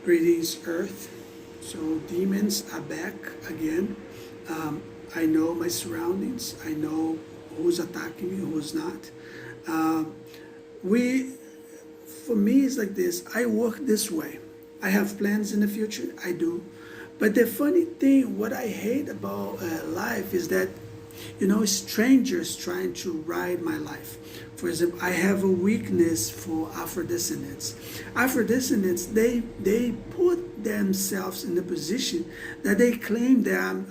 Greetings, Earth. So, demons are back again. I know my surroundings. I know who's attacking me, who's not. Um, we, for me, it's like this. I work this way. I have plans in the future. I do. But the funny thing, what I hate about life is that, strangers trying to ride my life. For example, I have a weakness for Afro-descendants. Afro-descendants, they put themselves in the position that they claim that I'm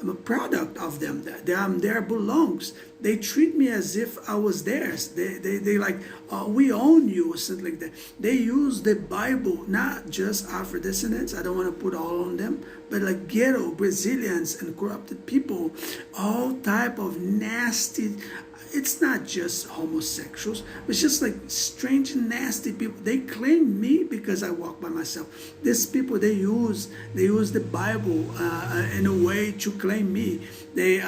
a product of them, that I'm their belongs. They treat me as if I was theirs. They like, we own you, or something like that. They use the Bible, not just Afro-descendants, I don't want to put all on them, but like ghetto, Brazilians, and corrupted people, all type of nasty, it's not just homosexuals, it's just like strange and nasty people. They claim me because I walk by myself. These people, they use the Bible in a way to claim me. They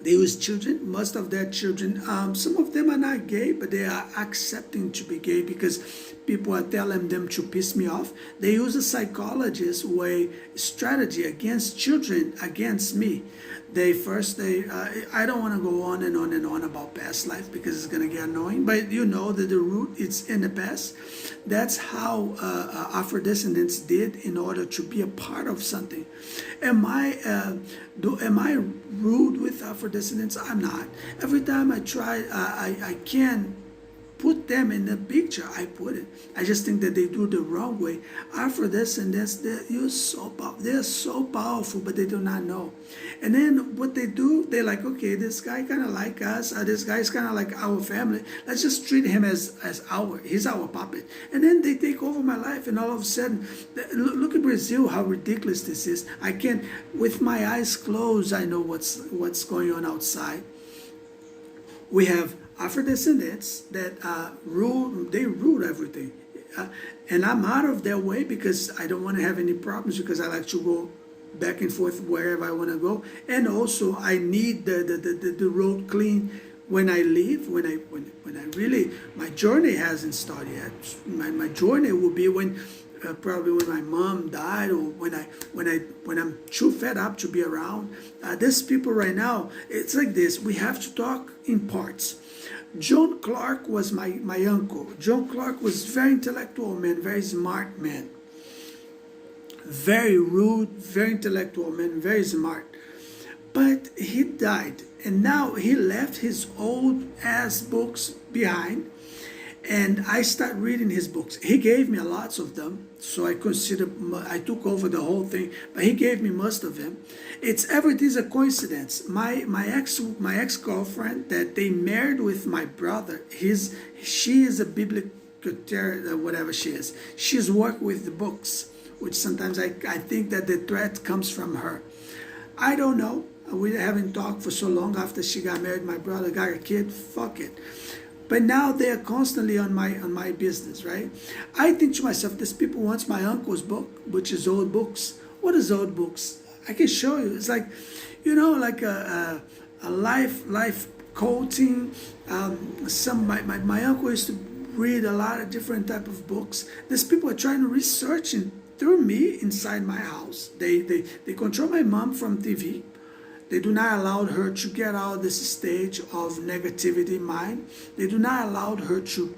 use children, most of their children. Some of them are not gay, but they are accepting to be gay because people are telling them to piss me off. They use a psychologist way strategy against children, against me. I don't want to go on and on and on about past life because it's going to get annoying, but you know that the root, it's in the past. That's how Afro-descendants did in order to be a part of something. Am I rude with Afro-descendants? I'm not. Every time I try, I can put them in the picture, I put it. I just think that they do the wrong way. Afro-descendants, they're so powerful, but they do not know. And then what they do, they're like, okay, this guy kind of like us, this guy's kind of like our family. Let's just treat him as he's our puppet. And then they take over my life, and all of a sudden, look at Brazil, how ridiculous this is. I can't, with my eyes closed, I know what's going on outside. We have Afro-descendants that rule everything. And I'm out of their way because I don't want to have any problems, because I like to go back and forth wherever I want to go. And also I need the road clean when I leave, when I really, my journey hasn't started yet. My journey will be when probably when my mom died, or when I'm too fed up to be around. These people right now, it's like this. We have to talk in parts. John Clark was my uncle. John Clark was very intellectual man, very smart man. Very rude, very intellectual man, very smart. But he died, and now he left his old ass books behind, and I started reading his books. He gave me lots of them, so I took over the whole thing, but he gave me most of them. Everything's a coincidence. My ex girlfriend that they married with my brother, she is a biblical whatever she is. She's worked with the books, which sometimes I think that the threat comes from her. I don't know. We haven't talked for so long after she got married. My brother got a kid. Fuck it. But now they're constantly on my business, right? I think to myself, these people wants my uncle's book, which is old books. What is old books? I can show you. It's like, like a life coaching. My uncle used to read a lot of different type of books. These people are trying to research through me inside my house. They control my mom from TV. They do not allow her to get out of this stage of negativity mind. They do not allow her to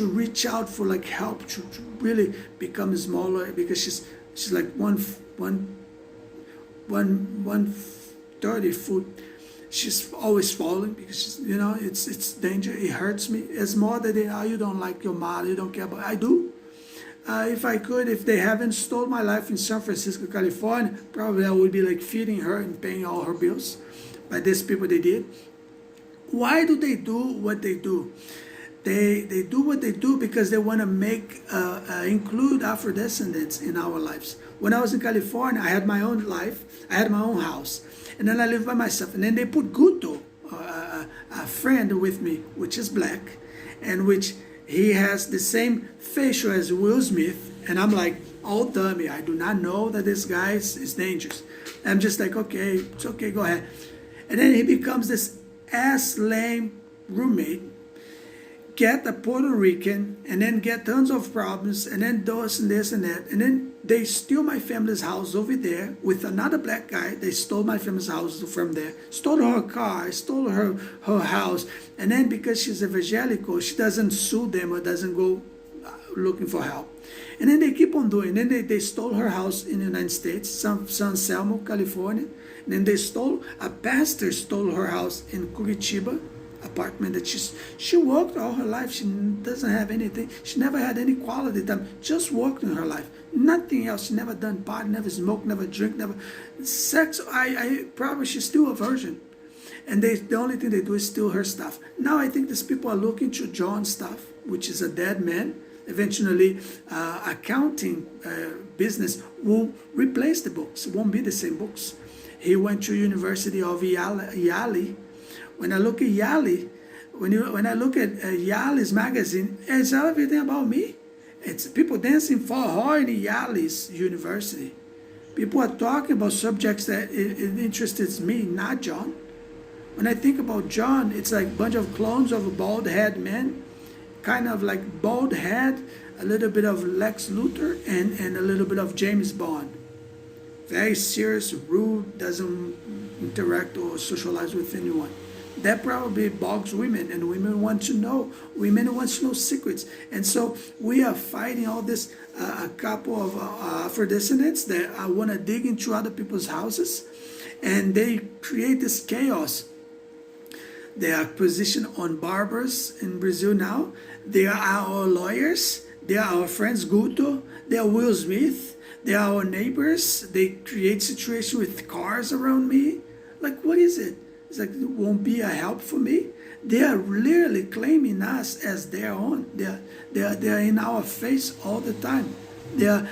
reach out for like help to really become smaller, because she's like 130 foot. She's always falling because it's danger. It hurts me. It's more that you don't like your mother, you don't care about. I do. If they haven't stole my life in San Francisco, California, probably I would be like feeding her and paying all her bills. But these people, they did. Why do they do what they do? They do what they do because they want to include Afro-descendants in our lives. When I was in California, I had my own life. I had my own house. And then I lived by myself. And then they put Guto, a friend with me, which is black, and which he has the same facial as Will Smith, and I'm like, oh dummy, I do not know that this guy is dangerous. I'm just like, okay, it's okay, go ahead. And then he becomes this ass lame roommate, get a Puerto Rican and then get tons of problems and then this and this and that. And then they steal my family's house over there with another black guy. They stole my family's house from there, stole her car, stole her house. And then because she's evangelical, she doesn't sue them or doesn't go looking for help. And then they keep on doing. And then they stole her house in the United States, San Selmo, California. And then a pastor stole her house in Curitiba, apartment that she worked all her life. She doesn't have anything. She never had any quality time. Just worked in her life. Nothing else. She never done party, never smoked, never drink, never sex. I probably she's still a virgin. And the only thing they do is steal her stuff. Now I think these people are looking to John's stuff, which is a dead man. Eventually, accounting business will replace the books. It won't be the same books. He went to University of Yale. When I look at Yale, when I look at Yale's magazine, it's everything about me. It's people dancing for her in Yale's university. People are talking about subjects that it interests me, not John. When I think about John, it's like a bunch of clones of a bald head man, kind of like bald head, a little bit of Lex Luthor, and a little bit of James Bond. Very serious, rude, doesn't interact or socialize with anyone. That probably bogs women, and women want to know. Women want to know secrets. And so we are fighting all this, a couple of Afro-descendants that want to dig into other people's houses, and they create this chaos. They are positioned on barbers in Brazil now. They are our lawyers. They are our friends Guto. They are Will Smith. They are our neighbors. They create situations with cars around me. Like, what is it? It's like, it won't be a help for me. They are literally claiming us as their own. They are in our face all the time. They are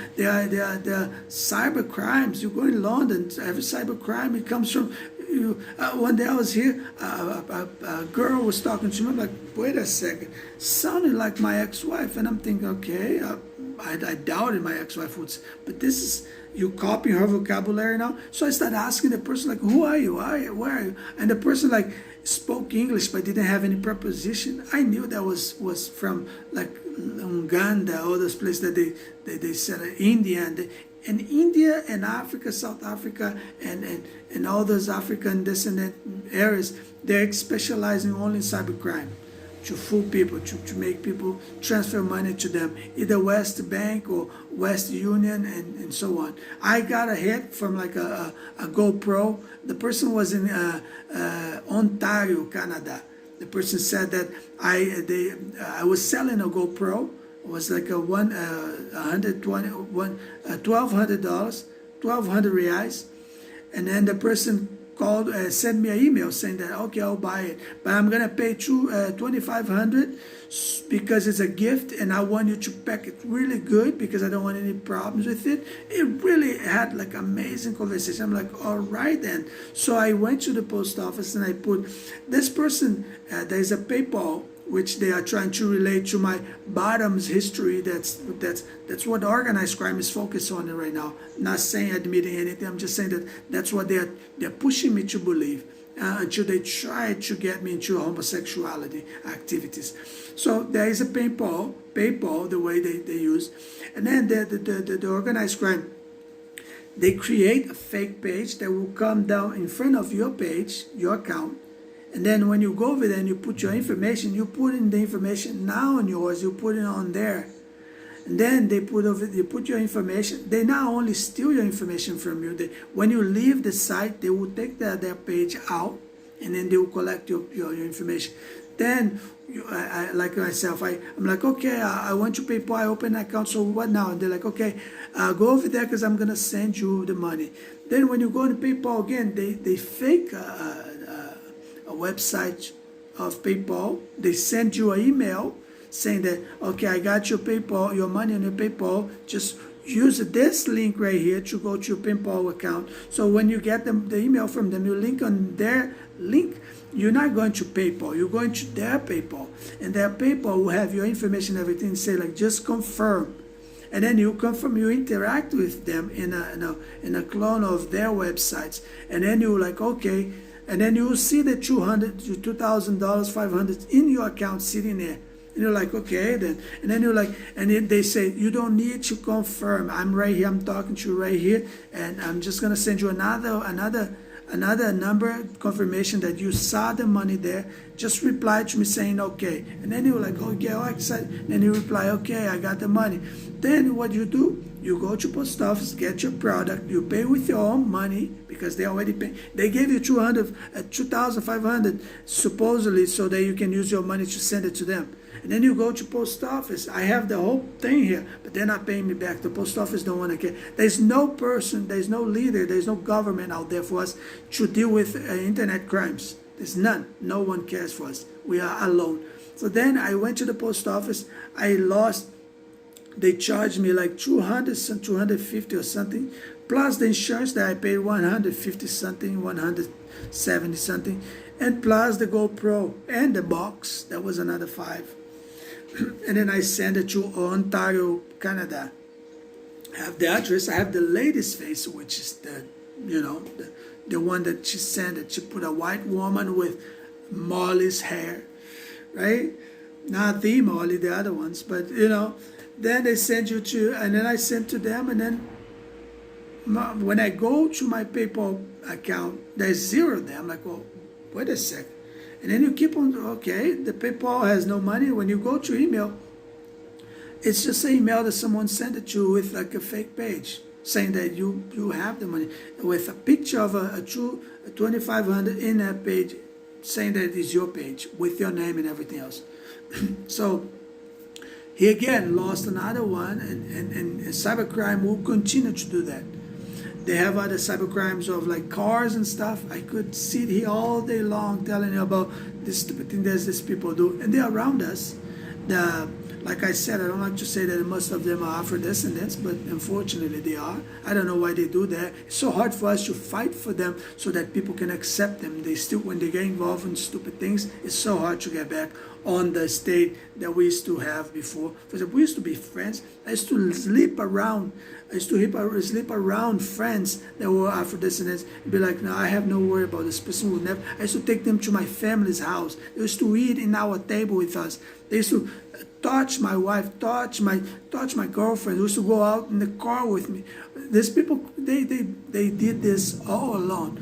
cyber crimes. You go in London, every cyber crime, it comes from you. One day I was here, a girl was talking to me. I'm like, wait a second, sounded like my ex-wife. And I'm thinking, okay, I doubted my ex-wife would, but this is, you copying her vocabulary now. So I started asking the person, like, who are you? Where are you? And the person, like, spoke English but didn't have any preposition. I knew that was from, like, Uganda, all those places that they said India. And India and Africa, South Africa, and all those African descendant areas, they're specializing only in cybercrime, to fool people, to make people transfer money to them, either West Bank or West Union and so on. I got a hit from like a GoPro. The person was in Ontario, Canada. The person said that I was selling a GoPro. It was like $1,200, 1,200 reais. And then the person called, sent me an email saying that, okay, I'll buy it, but I'm gonna pay $2,500 because it's a gift, and I want you to pack it really good because I don't want any problems with it. It really had like amazing conversation. I'm like, all right then. So I went to the post office and I put this person. There's a PayPal, which they are trying to relate to my bottoms history. That's what organized crime is focused on right now. Not saying admitting anything. I'm just saying that that's what they're pushing me to believe until they try to get me into homosexuality activities. So there is a PayPal, the way they use, and then the organized crime. They create a fake page that will come down in front of your page, your account. And then when you go over there and you put your information, you put in the information now on yours, you put it on there. And then you put your information. They not only steal your information from you, when you leave the site, they will take their page out, and then they will collect your information. Then, like myself, I'm like, okay, I want to PayPal, I open an account, so what now? And they're like, okay, go over there because I'm going to send you the money. Then when you go to PayPal again, they fake a website of PayPal. They send you an email saying that, okay, I got your PayPal, your money on your PayPal, just use this link right here to go to your PayPal account. So when you get the email from them, you link on their link. You're not going to PayPal, you're going to their PayPal. And their PayPal will have your information, everything, say like, just confirm. And then you confirm, you interact with them in a clone of their websites. And then you're like, okay, and then you will see the $200 to $2,000, $500 in your account sitting there. And you're like, okay, then. And then you're like, and then they say, you don't need to confirm. I'm right here. I'm talking to you right here. And I'm just going to send you another number confirmation that you saw the money there. Just reply to me saying, okay. And then you're like, okay, oh, excited. Then you reply, okay, I got the money. Then what you do, you go to post office, get your product, you pay with your own money because they already pay. They gave you 2,500 supposedly so that you can use your money to send it to them. And then you go to post office. I have the whole thing here, but they're not paying me back. The post office don't want to care. There's no person, there's no leader, there's no government out there for us to deal with internet crimes. There's none. No one cares for us. We are alone. So then I went to the post office. I lost. They charged me like 200, 250 or something, plus the insurance that I paid 150 something, 170 something, and plus the GoPro and the box. That was another $5. And then I sent it to Ontario, Canada. I have the address. I have the lady's face, which is the one that she sent it. She put a white woman with Molly's hair, right? Not the Molly, the other ones, but Then they send you to, and then I sent to them, and then when I go to my PayPal account, there's zero there. I'm like, well, wait a sec. And then you keep on, okay, the PayPal has no money. When you go to email, it's just an email that someone sent it to you with like a fake page saying that you have the money with a picture of a 2,500 in that page saying that it's your page with your name and everything else. So he again lost another one, and cybercrime will continue to do that. They have other cybercrimes of like cars and stuff. I could sit here all day long telling you about this stupid thing that these people do, and they're around us. Like I said, I don't like to say that most of them are Afro-descendants, but unfortunately they are. I don't know why they do that. It's so hard for us to fight for them so that people can accept them. They still, when they get involved in stupid things, it's so hard to get back on the state that we used to have before. For example, we used to be friends. I used to sleep around. I used to sleep around friends that were Afro-descendants and be like, no, I have no worry about this person will never. I used to take them to my family's house. They used to eat in our table with us. They used to touch my wife, touch my girlfriend, who used to go out in the car with me. These people, they did this all alone.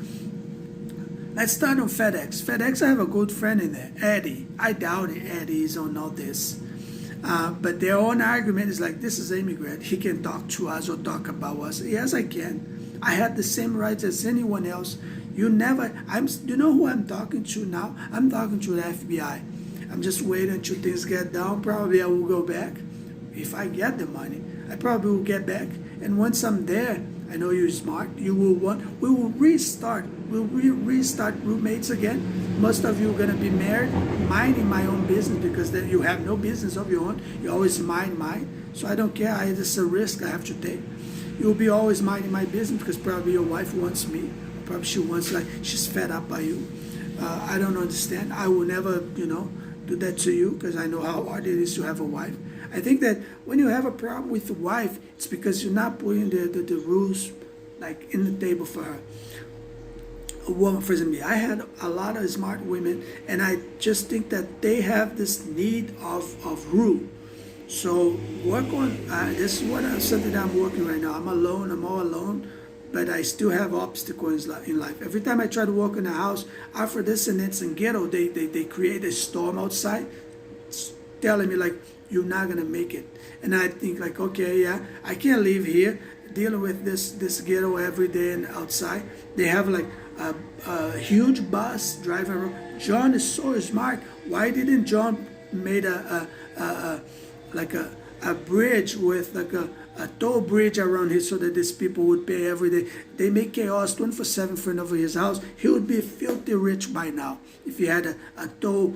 Let's start on FedEx. FedEx, I have a good friend in there, Eddie. I doubt it, Eddie is on all this. But their own argument is like, this is an immigrant. He can talk to us or talk about us. Yes, I can. I had the same rights as anyone else. You know who I'm talking to now? I'm talking to the FBI. I'm just waiting until things get down. Probably I will go back. If I get the money, I probably will get back. And once I'm there, I know you're smart. We will restart. We'll restart roommates again. Most of you are going to be married, minding my own business because then you have no business of your own. You always mind mine. So I don't care. It's a risk I have to take. You'll be always minding my business because probably your wife wants me. Probably she wants, like, she's fed up by you. I don't understand. I will never, do that to you because I know how hard it is to have a wife. I think that when you have a problem with the wife, it's because you're not putting the rules like in the table for her. A woman, for example, I had a lot of smart women, and I just think that they have this need of rule. So work on this is something that I'm working right now. I'm alone. I'm all alone. But I still have obstacles in life. Every time I try to walk in the house, Afro-descendants and ghetto, they create a storm outside, telling me like, you're not gonna make it. And I think like, okay, yeah, I can't live here dealing with this ghetto every day and outside. They have like a huge bus driving around. John is so smart. Why didn't John made a bridge with like a toll bridge around here so that these people would pay every day? They make chaos 24/7 for over his house. He would be filthy rich by now if he had a toll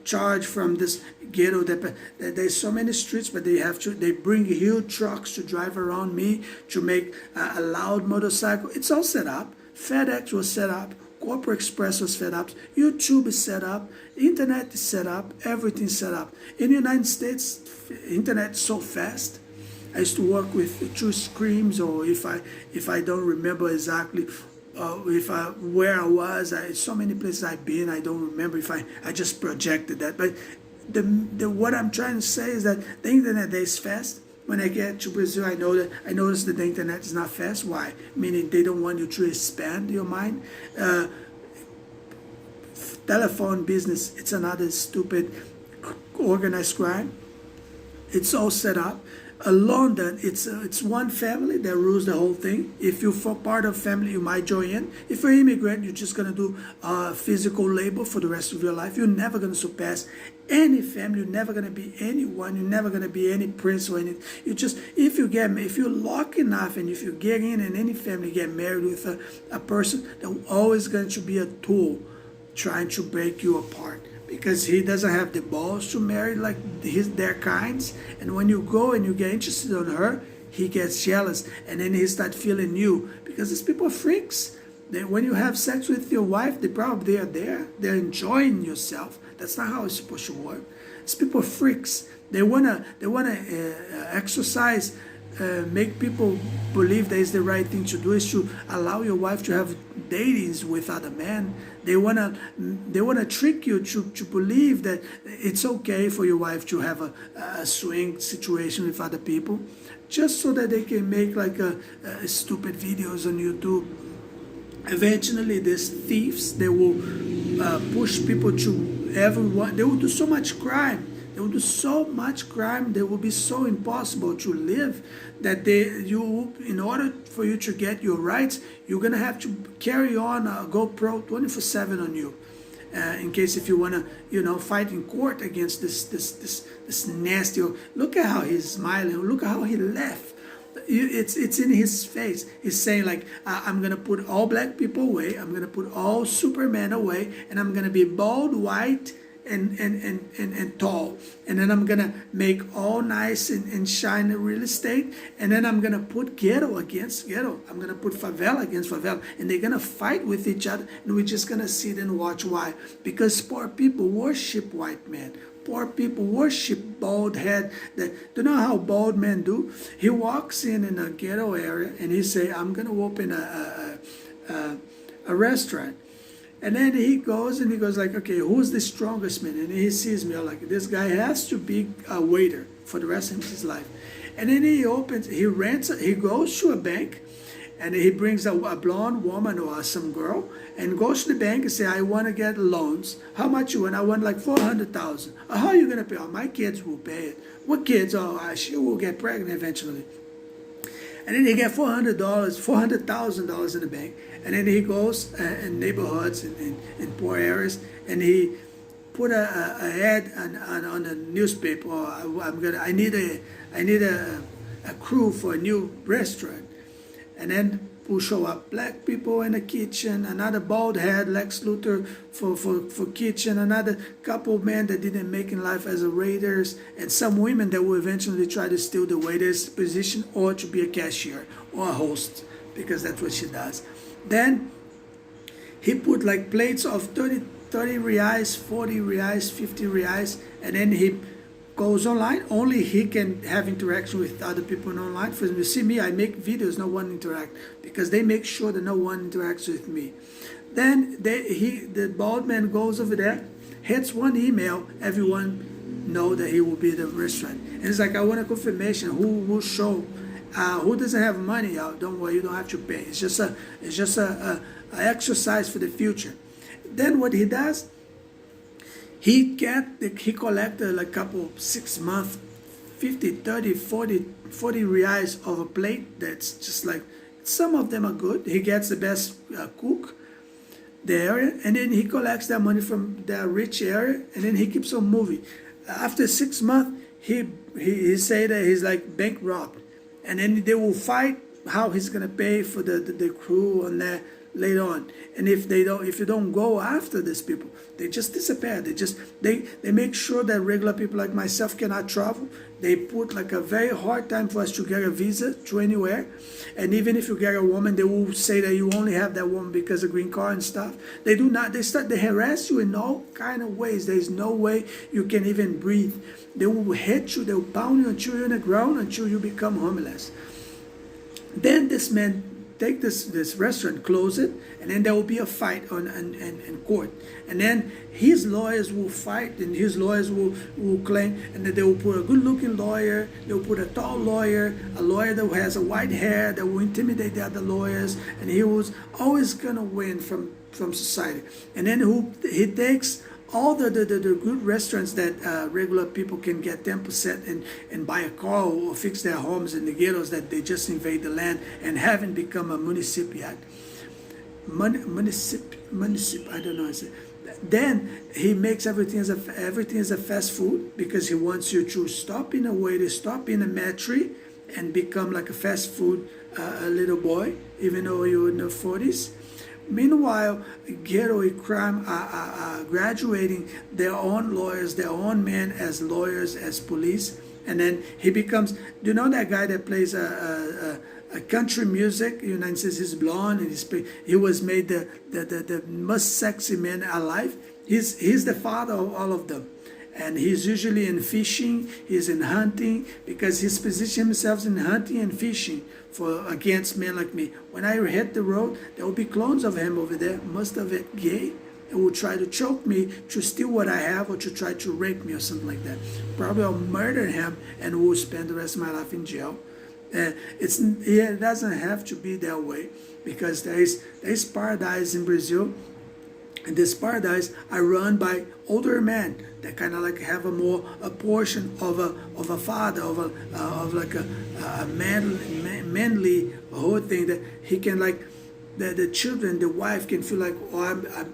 charge from this ghetto. That there's so many streets, but they bring huge trucks to drive around me to make a loud motorcycle. It's all set up. FedEx was set up. Corporate Express was set up. YouTube is set up. Internet is set up. Everything's set up. In the United States, internet is so fast. I used to work with two screens, or if I don't remember exactly where I was, so many places I've been, I don't remember if I just projected that. But what I'm trying to say is that the internet is fast. When I get to Brazil, I notice that the internet is not fast. Why? Meaning they don't want you to expand your mind. Telephone business, it's another stupid organized crime. It's all set up. London, it's one family that rules the whole thing. If you're part of family, you might join in. If you're an immigrant, you're just gonna do physical labor for the rest of your life. You're never gonna surpass any family. You're never gonna be anyone. You're never gonna be any prince or anything. You just if you're lucky enough, and if you get in any family, get married with a person, they're always going to be a tool trying to break you apart, because he doesn't have the balls to marry like their kinds. And when you go and you get interested in her, he gets jealous, and then he start feeling you, because these people are freaks. When you have sex with your wife, they are there. They're enjoying yourself. That's not how it's supposed to work. These people are freaks. They wanna exercise, make people believe that is the right thing to do, is to allow your wife to have datings with other men. They wanna trick you to believe that it's okay for your wife to have a swing situation with other people, just so that they can make like a stupid videos on YouTube. Eventually, these thieves, they will push people to everyone. They will do so much crime. They will do so much crime. They will be so impossible to live that in order for you to get your rights, you're gonna have to carry on a GoPro 24/7 on you, in case if you wanna, fight in court against this nasty. Look at how he's smiling. Look at how he left. It's in his face. He's saying like, I'm gonna put all black people away. I'm gonna put all Superman away, and I'm gonna be bald, white, and tall, and then I'm gonna make all nice and shiny real estate, and then I'm gonna put ghetto against ghetto. I'm gonna put favela against favela, and they're gonna fight with each other, and we're just gonna sit and watch. Why? Because poor people worship white men. Poor people worship bald head. Do you know how bald men do? He walks in a ghetto area and he say, I'm gonna open a restaurant. And then he goes like, okay, who's the strongest man? And he sees me, like, this guy has to be a waiter for the rest of his life. And then he goes to a bank, and he brings a blonde woman or some girl, and goes to the bank and say, I want to get loans. How much you want? I want like 400,000. How are you going to pay? Oh, my kids will pay it. What kids? Oh, she will get pregnant eventually. And then he get $400,000 in the bank. And then he goes in neighborhoods in poor areas, and he put a ad on the newspaper. I need a crew for a new restaurant. And then will show up black people in the kitchen, another bald head, Lex Luthor for kitchen, another couple men that didn't make in life as a waiters, and some women that will eventually try to steal the waiter's position or to be a cashier or a host, because that's what she does. Then he put like plates of 30 reais, 40 reais, 50 reais, and then he goes online. Only he can have interaction with other people online. For example, you see me, I make videos, no one interact, because they make sure that no one interacts with me. Then the bald man goes over there, hits one email, everyone know that he will be at the restaurant. And it's like, I want a confirmation, who will show, who doesn't have money, don't worry, you don't have to pay. It's just a exercise for the future. Then what he does, he collected like a couple 6 months, 50, 30, 40 reais of a plate. That's just like, some of them are good. He gets the best cook the area, and then he collects that money from the rich area, and then he keeps on moving. After 6 months, he say that he's like bankrupt, and then they will fight how he's gonna pay for the crew and that later on. And if you don't go after these people, they just disappear. They make sure that regular people like myself cannot travel. They put like a very hard time for us to get a visa to anywhere. And even if you get a woman, they will say that you only have that woman because of green card and stuff. They harass you in all kind of ways. There is no way you can even breathe. They will hit you, they will pound you until you're on the ground, until you become homeless. Then this man take this restaurant, close it, and then there will be a fight in court. And then his lawyers will fight, and his lawyers will claim, and then they will put a good-looking lawyer, they will put a tall lawyer, a lawyer that has a white hair, that will intimidate the other lawyers, and he was always going to win from society. And then he takes all the good restaurants that regular people can get 10% and buy a car or fix their homes in the ghettos that they just invade the land and haven't become a municipiat. I don't know. Then he makes everything as a fast food because he wants you to stop in a way to stop in a metry and become like a fast food a little boy, even though you're in the 40s. Meanwhile, ghetto crime are graduating their own lawyers, their own men as lawyers, as police, and then he becomes. Do you know that guy that plays a country music? You know, and says he's blonde and he was made the most sexy man alive. He's the father of all of them. And he's usually in fishing, he's in hunting, because he's positioned himself in hunting and fishing against men like me. When I hit the road, there will be clones of him over there, most of it gay, and will try to choke me, to steal what I have, or to try to rape me or something like that. Probably I'll murder him and will spend the rest of my life in jail. It doesn't have to be that way, because there is paradise in Brazil. And this paradise are run by older men that kind of like have a portion of a father, of like a manly whole thing, that he can like the children, the wife can feel like, oh,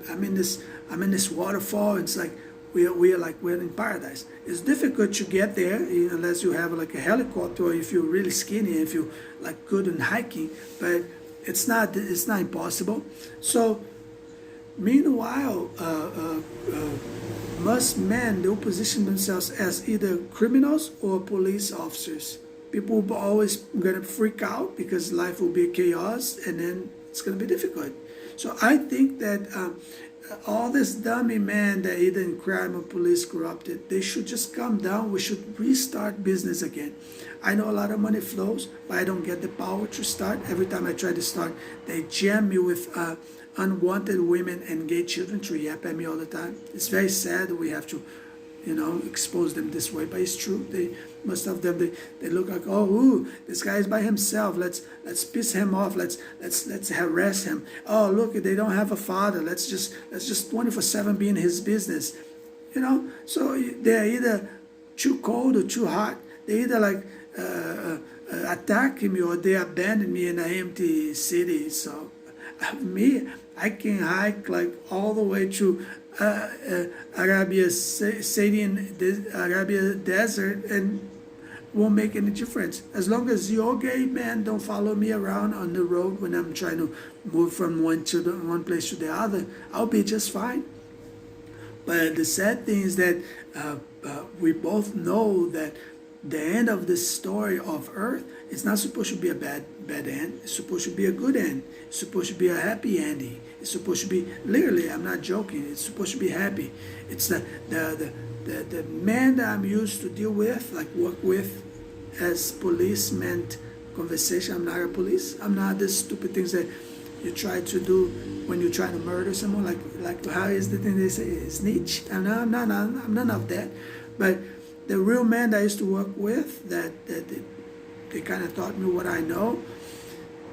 I'm in this waterfall. It's like we're in paradise. It's difficult to get there unless you have like a helicopter, or if you're really skinny, if you like good in hiking. But it's not impossible. So meanwhile, most men, they'll position themselves as either criminals or police officers. People are always going to freak out because life will be chaos, and then it's going to be difficult. So I think that all this dummy men that either in crime or police corrupted, they should just calm down. We should restart business again. I know a lot of money flows, but I don't get the power to start. Every time I try to start, they jam me with unwanted women and gay children to yap at me all the time. It's very sad that we have to, expose them this way, but it's true. Most of them they look like, oh, ooh, this guy is by himself. Let's piss him off. Let's harass him. Oh, look, they don't have a father. Let's just 24/7 be in his business. So they're either too cold or too hot. They either like attack me or they abandon me in an empty city. So me, I can hike like all the way to Arabia Desert and won't make any difference. As long as your gay man don't follow me around on the road when I'm trying to move from one place to the other, I'll be just fine. But the sad thing is that we both know that the end of the story of Earth is not supposed to be a bad end. It's supposed to be a good end. It's supposed to be a happy ending. It's supposed to be, literally, I'm not joking, it's supposed to be happy. It's the man that I'm used to deal with, like work with as policemen conversation. I'm not a police. I'm not the stupid things that you try to do when you're trying to murder someone. Like how is the thing they say? Snitch. I'm none of that. But the real man that I used to work with, that they kind of taught me what I know.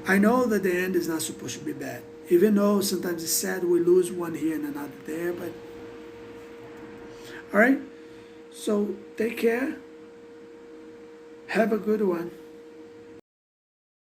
I know that the end is not supposed to be bad. Even though sometimes it's sad we lose one here and another there. But all right. So take care. Have a good one.